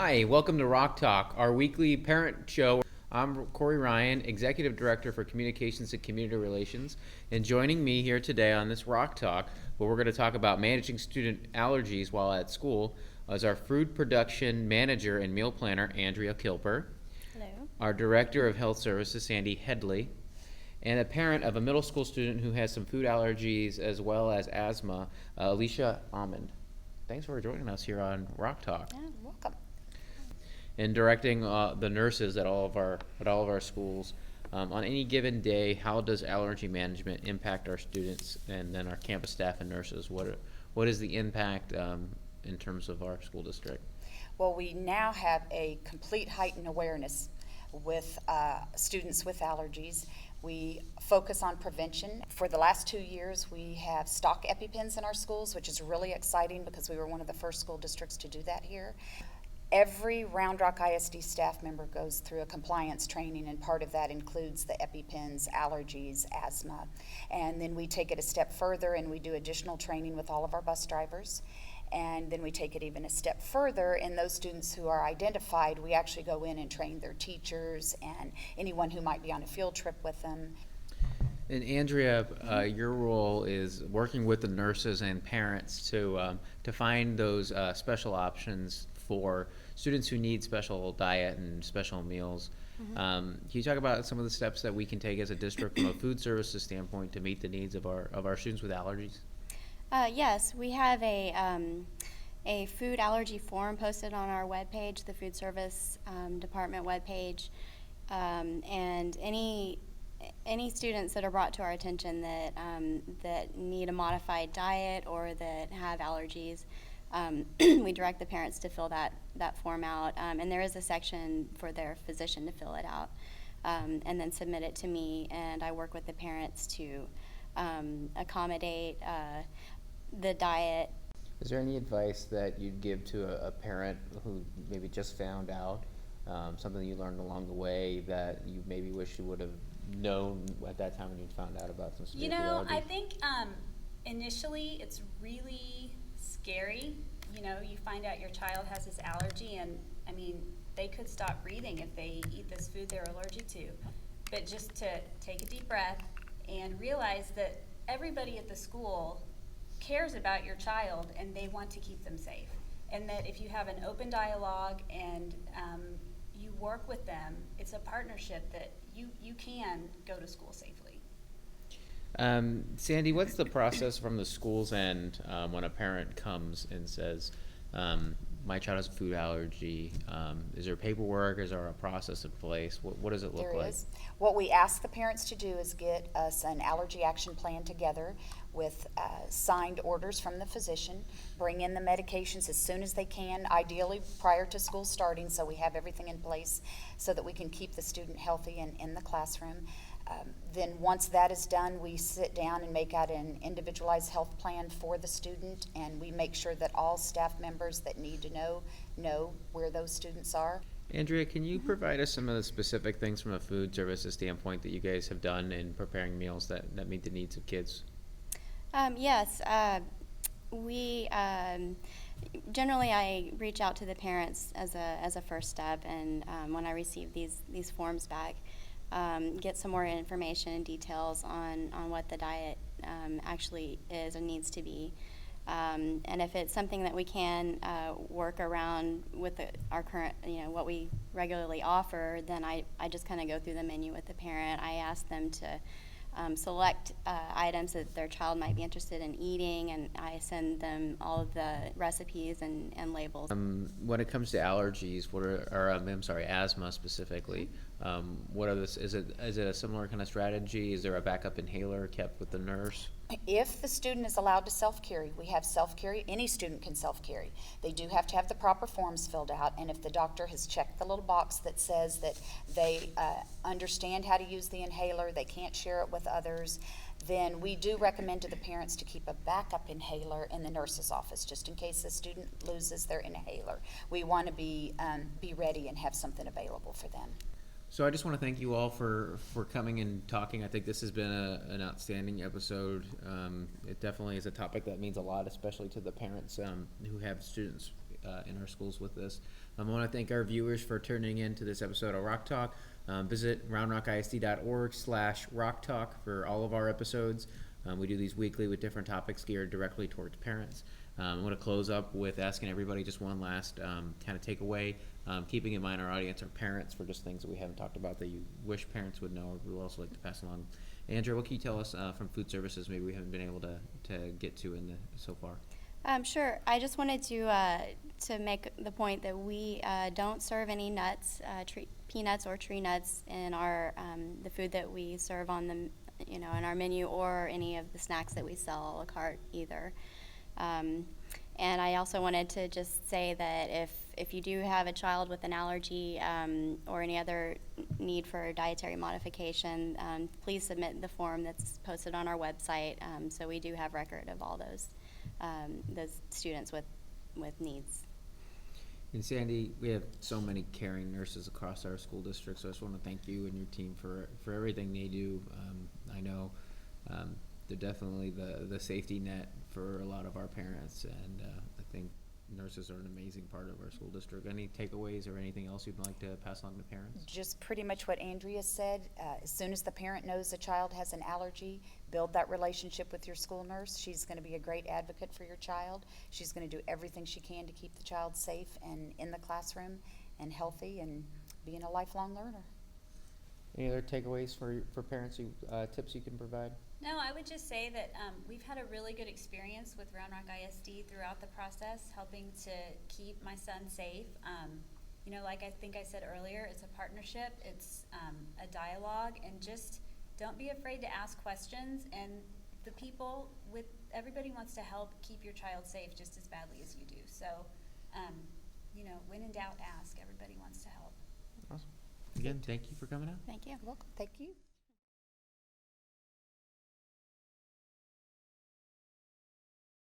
Hi, welcome to Rock Talk, our weekly parent show. I'm Corey Ryan, Executive Director for Communications and Community Relations, and joining me here today on this Rock Talk, where we're going to talk about managing student allergies while at school, is our Food Production Manager and Meal Planner, Andrea Kilper, Hello. our Director of Health Services, Sandy Headley, and a parent of a middle school student who has some food allergies as well as asthma, Alicia Almond. Thanks for joining us here on Rock Talk. Yeah, welcome. And directing the nurses at all of our schools. On any given day, how does allergy management impact our students and then our campus staff and nurses? What is the impact in terms of our school district? Well, we now have a complete heightened awareness with students with allergies. We focus on prevention. For the last 2 years, we have stock EpiPens in our schools, which is really exciting because we were one of the first school districts to do that here. Every Round Rock ISD staff member goes through a compliance training, and part of that includes the EpiPens, allergies, asthma. And then we take it a step further and we do additional training with all of our bus drivers. And then we take it even a step further, and those students who are identified, we actually go in and train their teachers and anyone who might be on a field trip with them. And Andrea, your role is working with the nurses and parents to find those special options for students who need special diet and special meals. Can you talk about some of the steps that we can take as a district from a food services standpoint to meet the needs of our students with allergies? Yes, we have a food allergy form posted on our webpage, the food service department webpage, and any students that are brought to our attention that need a modified diet or that have allergies, we direct the parents to fill that form out, and there is a section for their physician to fill it out, and then submit it to me, and I work with the parents to accommodate the diet. Is there any advice that you'd give to a parent who maybe just found out something you learned along the way that you maybe wish you would have known at that time when you found out about some severe allergies? I think initially it's really scary. You find out your child has this allergy, and they could stop breathing if they eat this food they're allergic to. But just to take a deep breath and realize that everybody at the school cares about your child and they want to keep them safe. And that if you have an open dialogue and you work with them, it's a partnership that you can go to school safely. Sandy, what's the process from the school's end when a parent comes and says, my child has a food allergy? Is there paperwork? Is there a process in place? What does it look like? There is. What we ask the parents to do is get us an allergy action plan together with signed orders from the physician, bring in the medications as soon as they can, ideally prior to school starting, so we have everything in place so that we can keep the student healthy and in the classroom. Then once that is done, we sit down and make out an individualized health plan for the student, and we make sure that all staff members that need to know where those students are. Andrea, can you provide us some of the specific things from a food services standpoint that you guys have done in preparing meals that meet the needs of kids? Yes, we generally I reach out to the parents as a first step, and when I receive these forms back, get some more information and details on what the diet actually is and needs to be. And if it's something that we can work around with our current, what we regularly offer, then I just kind of go through the menu with the parent. I ask them to select items that their child might be interested in eating, and I send them all of the recipes and labels. When it comes to allergies, asthma specifically, what are this? Is it a similar kind of strategy? Is there a backup inhaler kept with the nurse? If the student is allowed to self-carry, we have self-carry. Any student can self-carry. They do have to have the proper forms filled out, and if the doctor has checked the little box that says that they understand how to use the inhaler, they can't share it with others, then we do recommend to the parents to keep a backup inhaler in the nurse's office, just in case the student loses their inhaler. We want to be ready and have something available for them. So I just want to thank you all for coming and talking. I think this has been an outstanding episode. It definitely is a topic that means a lot, especially to the parents who have students in our schools with this. I want to thank our viewers for tuning in to this episode of Rock Talk. Visit roundrockisd.org/Rock Talk for all of our episodes. We do these weekly with different topics geared directly towards parents. I want to close up with asking everybody just one last kind of takeaway, keeping in mind our audience are parents for just things that we haven't talked about that you wish parents would know or would also like to pass along. Andrea, what can you tell us from food services maybe we haven't been able to get to so far? Sure. I just wanted to make the point that we don't serve any nuts, peanuts or tree nuts in our the food that we serve on the in our menu, or any of the snacks that we sell a la carte either. And I also wanted to just say that if you do have a child with an allergy or any other need for dietary modification, please submit the form that's posted on our website. So we do have record of all those students with needs. And Sandy, we have so many caring nurses across our school district, so I just want to thank you and your team for everything they do. I know they're definitely the safety net for a lot of our parents, and I think nurses are an amazing part of our school district. Any takeaways or anything else you'd like to pass along to parents? Just pretty much what Andrea said. As soon as the parent knows the child has an allergy, build that relationship with your school nurse. She's going to be a great advocate for your child. She's going to do everything she can to keep the child safe and in the classroom and healthy and being a lifelong learner. Any other takeaways for parents, tips you can provide? No, I would just say that we've had a really good experience with Round Rock ISD throughout the process, helping to keep my son safe. Like I think I said earlier, it's a partnership, it's a dialogue, and just don't be afraid to ask questions. And everybody wants to help keep your child safe just as badly as you do. So, when in doubt, ask. Everybody wants to help. Awesome. Again, thank you for coming out. Thank you. You're welcome. Thank you.